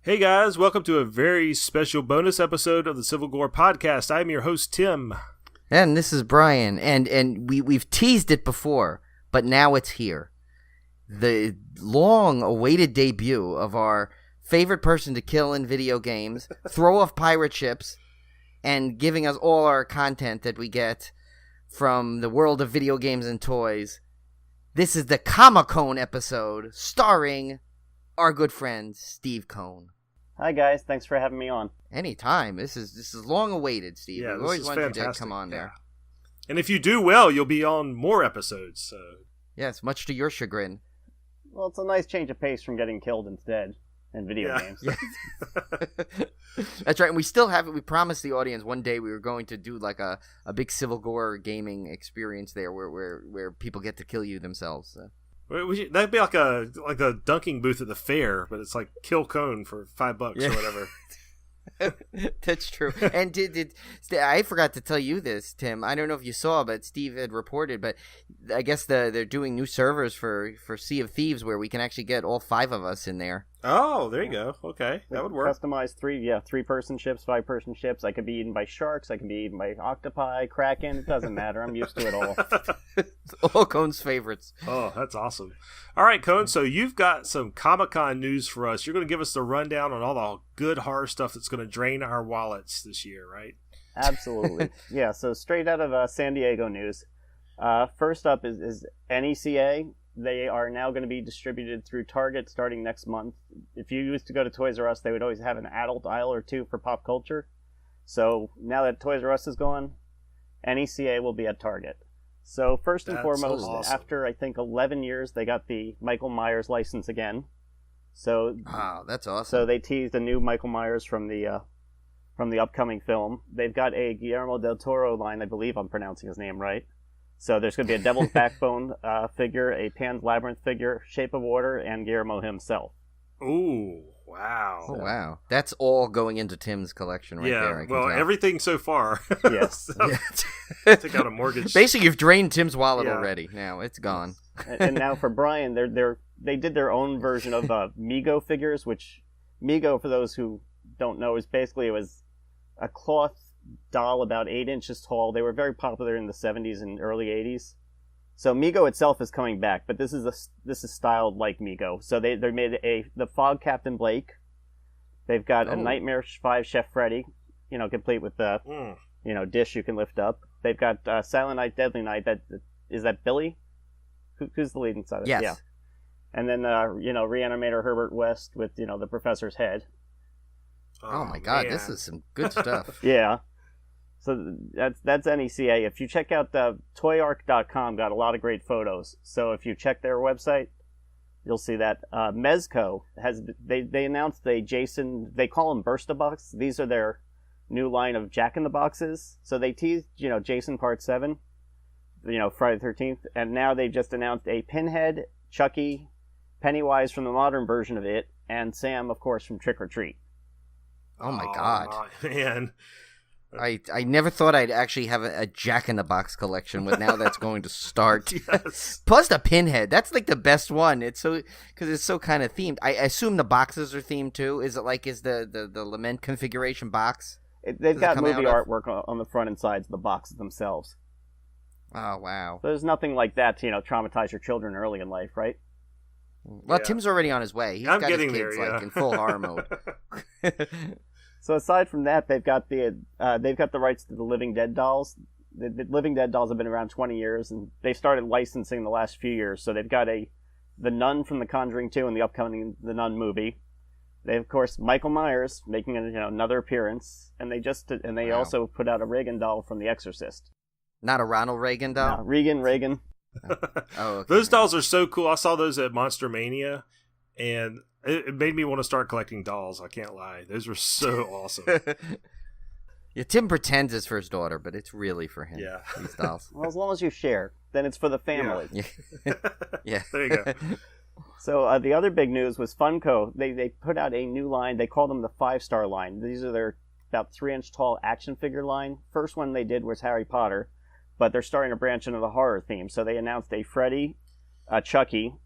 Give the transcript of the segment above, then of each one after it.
Hey guys, welcome to a very special bonus episode of the Civil Gore podcast. I'm your host, Tim. And this is Brian, and we've teased it before, but now it's here. The long-awaited debut of our favorite person to kill in video games, throw off pirate ships, and giving us all our content that we get from the world of video games and toys. This is the COMIC-COHN episode, starring our good friend, Steve Cohn. Hi guys, thanks for having me on. Anytime. This is long awaited, Steve. Yeah, We've always wanted fantastic. you to come on there. And if you do well, you'll be on more episodes. So. Yes, much to your chagrin. Well, it's a nice change of pace from getting killed instead in video games. Yeah. That's right. And we still have it. We promised the audience one day we were going to do like a big Civil Gore gaming experience there where people get to kill you themselves. So. That'd be like a dunking booth at the fair, but it's like kill Cohn for $5 or whatever. That's true. And I forgot to tell you this, Tim. I don't know if you saw, but Steve had reported. But I guess they're doing new servers for Sea of Thieves where we can actually get all 5 of us in there. Oh, there you go. Okay, that would work. Customized 3-person ships, 5-person ships. I could be eaten by sharks. I can be eaten by octopi, kraken. It doesn't matter. I'm used to it all. All Cohn's favorites. Oh, that's awesome. All right, Cohn. So you've got some Comic-Con news for us. You're going to give us the rundown on all the good horror stuff that's going to drain our wallets this year, right? Absolutely. Yeah. So straight out of San Diego news. First up is NECA. They are now going to be distributed through Target starting next month. If you used to go to Toys R Us, they would always have an adult aisle or two for pop culture. So now that Toys R Us is gone, NECA will be at Target. So first and foremost, awesome. After I think 11 years, they got the Michael Myers license again. So wow, that's awesome. So they teased a new Michael Myers from the upcoming film. They've got a Guillermo del Toro line. I believe I'm pronouncing his name right. So there's going to be a Devil's Backbone figure, a Pan's Labyrinth figure, Shape of Water, and Guillermo himself. Ooh, wow. Oh, wow. That's all going into Tim's collection right there. I can tell. Everything so far. Yes. Take out a mortgage. Basically, you've drained Tim's wallet already. Now it's gone. And now for Brian, they did their own version of Mego figures, which Mego, for those who don't know, it was a cloth doll about 8 inches tall. They were very popular in the 70s and early 80s. So Mego itself is coming back, but this is styled like Mego. So they made the Fog Captain Blake. They've got a Nightmare 5 Chef Freddy, complete with the dish you can lift up. They've got Silent Night, Deadly Night. Is that Billy? Who's the lead inside it? Yes. Yeah. And then Reanimator Herbert West with the professor's head. Oh my God, man. This is some good stuff. Yeah. So that's NECA. If you check out the toyark.com, got a lot of great photos. So if you check their website, you'll see that Mezco they announced a Jason. They call them Burst-a-Box. These are their new line of Jack in the Boxes. So they teased Jason Part 7, Friday the 13th, and now they've just announced a Pinhead, Chucky, Pennywise from the modern version of it, and Sam, of course, from Trick or Treat. Oh my God, man. I never thought I'd actually have a Jack-in-the-Box collection, but now that's going to start. Yes. Plus the Pinhead, that's like the best one. Because it's so kind of themed. I assume the boxes are themed too. Is it like the Lament configuration box? They've got movie artwork on the front and sides of the boxes themselves. Oh wow! So there's nothing like that to traumatize your children early in life, right? Well, yeah. Tim's already on his way. He's got his kids in full horror mode. So aside from that, they've got the rights to the Living Dead dolls. The Living Dead dolls have been around 20 years, and they've started licensing the last few years. So they've got the Nun from The Conjuring 2 and the upcoming The Nun movie. They of course Michael Myers making another appearance, and they also put out a Reagan doll from The Exorcist. Not a Ronald Reagan doll. No, Reagan. Oh, okay. Those dolls are so cool. I saw those at Monster Mania, and it made me want to start collecting dolls. I can't lie; those were so awesome. Yeah, Tim pretends it's for his daughter, but it's really for him. Yeah, these dolls. Well, as long as you share, then it's for the family. Yeah. Yeah. There you go. So the other big news was Funko. They put out a new line. They call them the 5-star line. These are their about 3-inch tall action figure line. First one they did was Harry Potter, but they're starting to branch into the horror theme. So they announced a Freddy, a Chucky,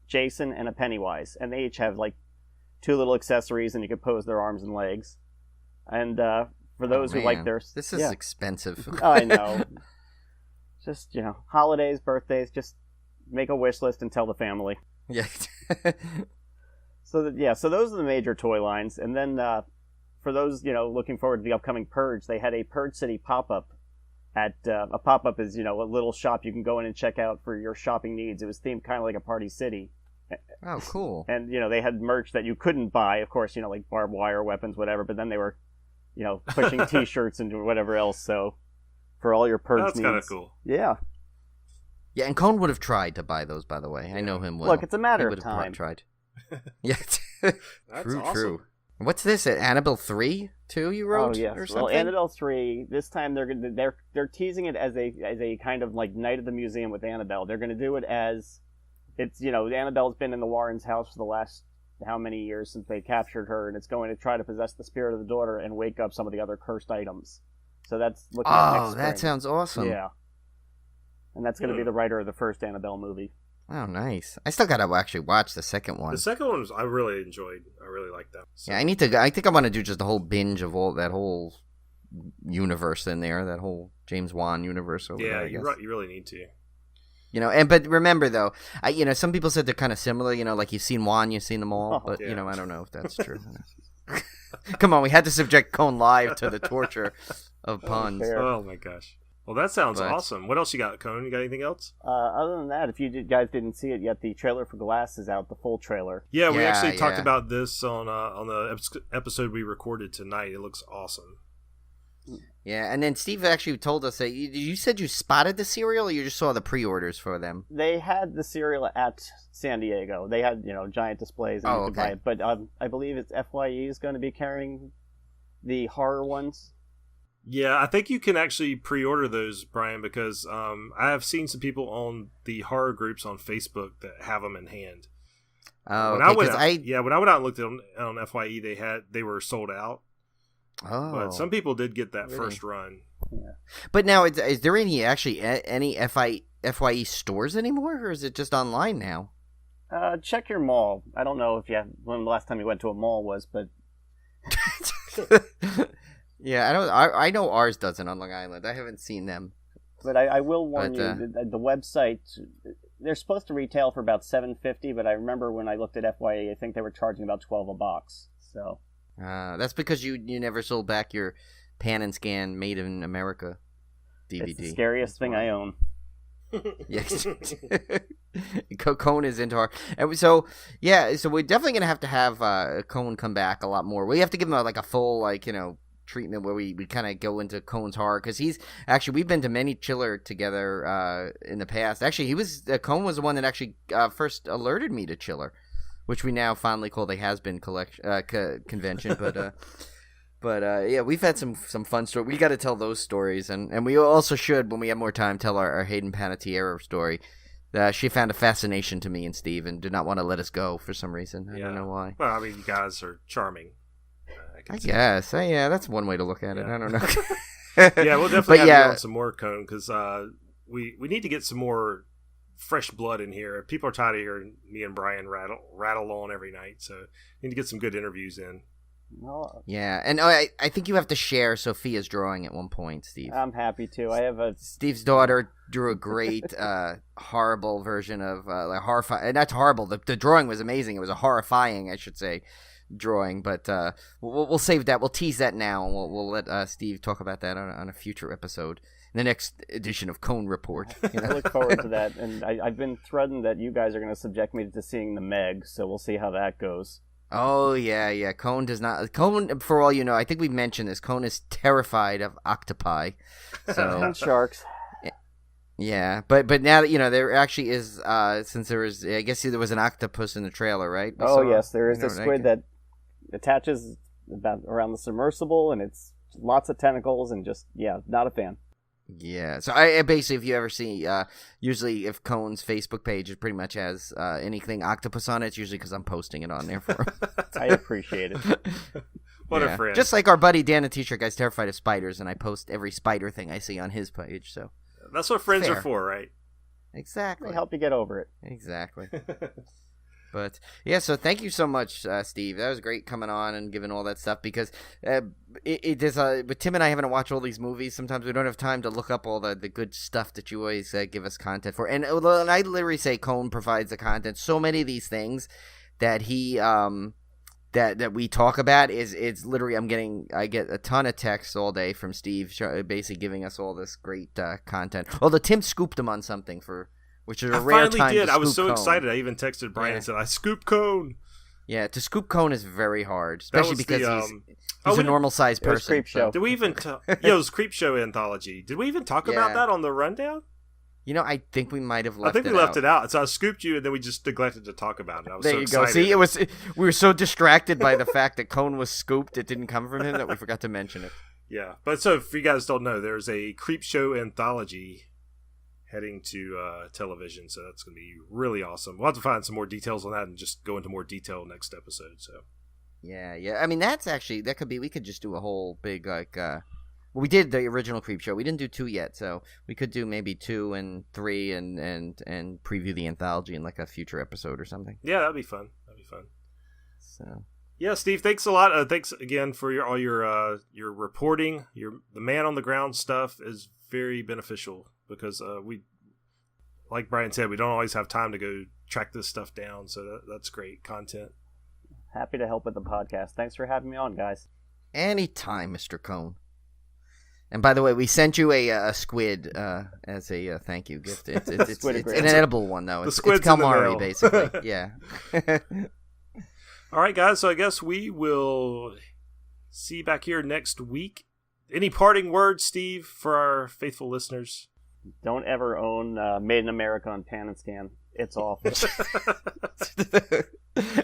Jason, and a Pennywise, and they each have like 2 little accessories, and you could pose their arms and legs. And for those who like their... This is expensive. Oh, I know. Just, holidays, birthdays, just make a wish list and tell the family. Yeah. So those are the major toy lines. And then for those, looking forward to the upcoming Purge, they had a Purge City pop-up at... a pop-up is, a little shop you can go in and check out for your shopping needs. It was themed kind of like a Party City. Oh, cool. And, they had merch that you couldn't buy, of course, like barbed wire, weapons, whatever, but then they were, pushing T-shirts and whatever else, so for all your Purge needs. That's kind of cool. Yeah. Yeah, and Cohn would have tried to buy those, by the way. I know him well. Look, it's a matter of time. He would have tried. Yeah. That's awesome. True. What's this, Annabelle 3, too, you wrote? Oh, yes. Or something? Well, Annabelle 3, this time they're teasing it as a kind of like Night of the Museum with Annabelle. They're going to do it as... It's, Annabelle's been in the Warrens' house for the last how many years since they captured her, and it's going to try to possess the spirit of the daughter and wake up some of the other cursed items. So that's looking at next spring. That sounds awesome. Yeah. And that's going to be the writer of the first Annabelle movie. Oh, nice. I still got to actually watch the second one. The second one I really enjoyed. I really liked that. So. Yeah, I think I want to do just a whole binge of all that whole universe in there, that whole James Wan universe over there. Yeah, you really need to. But remember though, some people said they're kind of similar. Like you've seen Juan, you've seen them all, but yeah. I don't know if that's true. Come on, we had to subject Cohn live to the torture of puns. Oh my gosh! Well, that sounds awesome. What else you got, Cohn? You got anything else? Other than that, if you guys didn't see it yet, the trailer for Glass is out. The full trailer. Yeah, we actually talked about this on the episode we recorded tonight. It looks awesome. Yeah, and then Steve actually told us that you said you spotted the cereal, or you just saw the pre-orders for them? They had the cereal at San Diego. They had, giant displays, and you could buy it. But I believe it's FYE is going to be carrying the horror ones. Yeah, I think you can actually pre-order those, Brian, because I have seen some people on the horror groups on Facebook that have them in hand. Oh, when I went out and looked at them on FYE, they were sold out. Oh, but some people did get that first run. Yeah. But now, is there any FYE stores anymore, or is it just online now? Check your mall. I don't know when the last time you went to a mall was, but yeah, I know ours doesn't on Long Island. I haven't seen them. But I will warn you, the website, they're supposed to retail for about $7.50, but I remember when I looked at FYE, I think they were charging about $12 a box. So. That's because you never sold back your Pan and Scan Made in America DVD. It's the scariest thing I own. Yes. Cohn is into horror. And so we're definitely going to have Cohn come back a lot more. We have to give him a full, treatment where we kind of go into Cohn's horror, because we've been to many Chiller together in the past. Actually, Cohn was the one that actually first alerted me to Chiller, which we now finally call the Has-Been convention, but yeah, we've had some fun stories. We got to tell those stories, and we also should, when we have more time, tell our Hayden Panettiere story. She found a fascination to me and Steve, and did not want to let us go for some reason. I don't know why. Well, I mean, you guys are charming. I guess. Yeah, that's one way to look at it. I don't know. Yeah, we'll definitely have you on some more, Cohn, because we need to get some more fresh blood in here. People are tired of hearing me and Brian rattle on every night, so need to get some good interviews in. Yeah, and I think you have to share Sophia's drawing at one point, Steve. I'm happy to. I have Steve's daughter drew a great horrible version of horrifying. That's horrible. The drawing was amazing. It was a horrifying, I should say, drawing. But we'll save that. We'll tease that now, and we'll let Steve talk about that on a future episode. The next edition of Cohn Report. I look forward to that, and I've been threatened that you guys are going to subject me to seeing the Meg, so we'll see how that goes. Oh, yeah. Cohn does not... Cohn, for all you know, I think we mentioned this, Cohn is terrified of octopi. And sharks. Yeah, but now that, there actually is, since there was, I guess there was an octopus in the trailer, right? Yes, there is a squid that attaches around the submersible, and it's lots of tentacles, and just, not a fan. Yeah, so I basically, if you ever see, usually if Cohn's Facebook page is pretty much has anything octopus on it, it's usually because I'm posting it on there for him. I appreciate it. What a friend. Just like our buddy Dan the T-shirt guy's terrified of spiders, and I post every spider thing I see on his page, so. That's what friends are for, right? Exactly. They help you get over it. Exactly. But yeah, so thank you so much, Steve. That was great coming on and giving all that stuff because with Tim and I having to watch all these movies, sometimes we don't have time to look up all the good stuff that you always give us content for. And I literally say Cohn provides the content. So many of these things that he that we talk about it's literally I get a ton of texts all day from Steve basically giving us all this great content. Although Tim scooped him on something which is a rare time. I finally did. I was so excited. I even texted Brian and said, "I scooped Cohn." Yeah, to scoop Cohn is very hard, especially because he's a normal sized person. Creep Show. Did we even? It was Creep Show anthology. Did we even talk about that on the rundown? I think we might have left. I think we left it out. So I scooped you, and then we just neglected to talk about it. I was there so you excited. go. See, we were so distracted by the fact that Cohn was scooped, it didn't come from him, that we forgot to mention it. Yeah, but so if you guys don't know, there's a Creep Show anthology heading to television, so that's going to be really awesome. We'll have to find some more details on that and just go into more detail next episode. So yeah. I mean, we could just do a whole big we did the original Creep Show. We didn't do 2 yet, so we could do maybe 2 and 3 and preview the anthology in like a future episode or something. Yeah, that'd be fun. So yeah, Steve, thanks a lot. Thanks again for all your reporting. The man on the ground stuff is very beneficial because we, like Brian said, we don't always have time to go track this stuff down. So that's great content. Happy to help with the podcast. Thanks for having me on, guys. Anytime, Mr. Cohn. And by the way, we sent you a squid as a thank you gift. It's an edible one, though. It's calamari, basically. Yeah. All right, guys. So I guess we will see you back here next week. Any parting words, Steve, for our faithful listeners? Don't ever own Made in America on Pan and Scan. It's awful.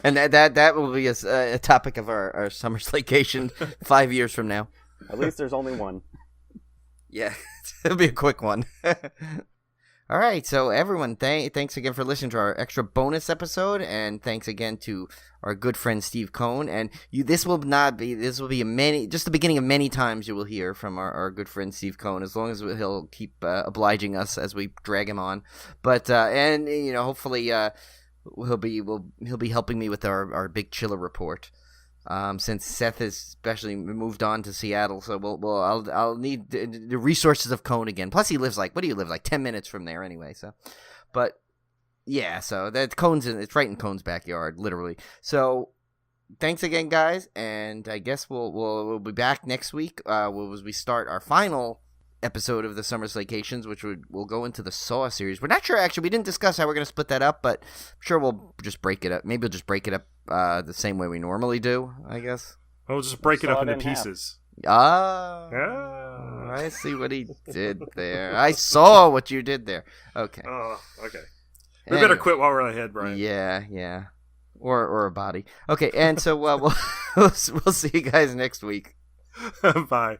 And that will be a topic of our summer vacation 5 years from now. At least there's only one. Yeah, it'll be a quick one. All right, so everyone, thanks again for listening to our extra bonus episode, and thanks again to our good friend Steve Cohn. And this will be just the beginning of many times you will hear from our good friend Steve Cohn, as long as he'll keep obliging us as we drag him on. But hopefully he'll be helping me with our big chiller report. Since Seth has especially moved on to Seattle, so I'll need the resources of Cohn again. Plus, he lives like 10 minutes from there anyway. So, but yeah, so that it's right in Cohn's backyard, literally. So, thanks again, guys, and I guess we'll be back next week. As we start our final episode of the Summer Vacations, which we'll go into the Saw series. We're not sure, actually. We didn't discuss how we're going to split that up, but I'm sure we'll just break it up. Maybe we'll just break it up the same way we normally do, I guess. We'll just break it up into pieces. I see what he did there. I saw what you did there. Okay. Oh, okay. We better quit while we're ahead, Brian. Yeah. Or a body. Okay, and so we'll see you guys next week. Bye.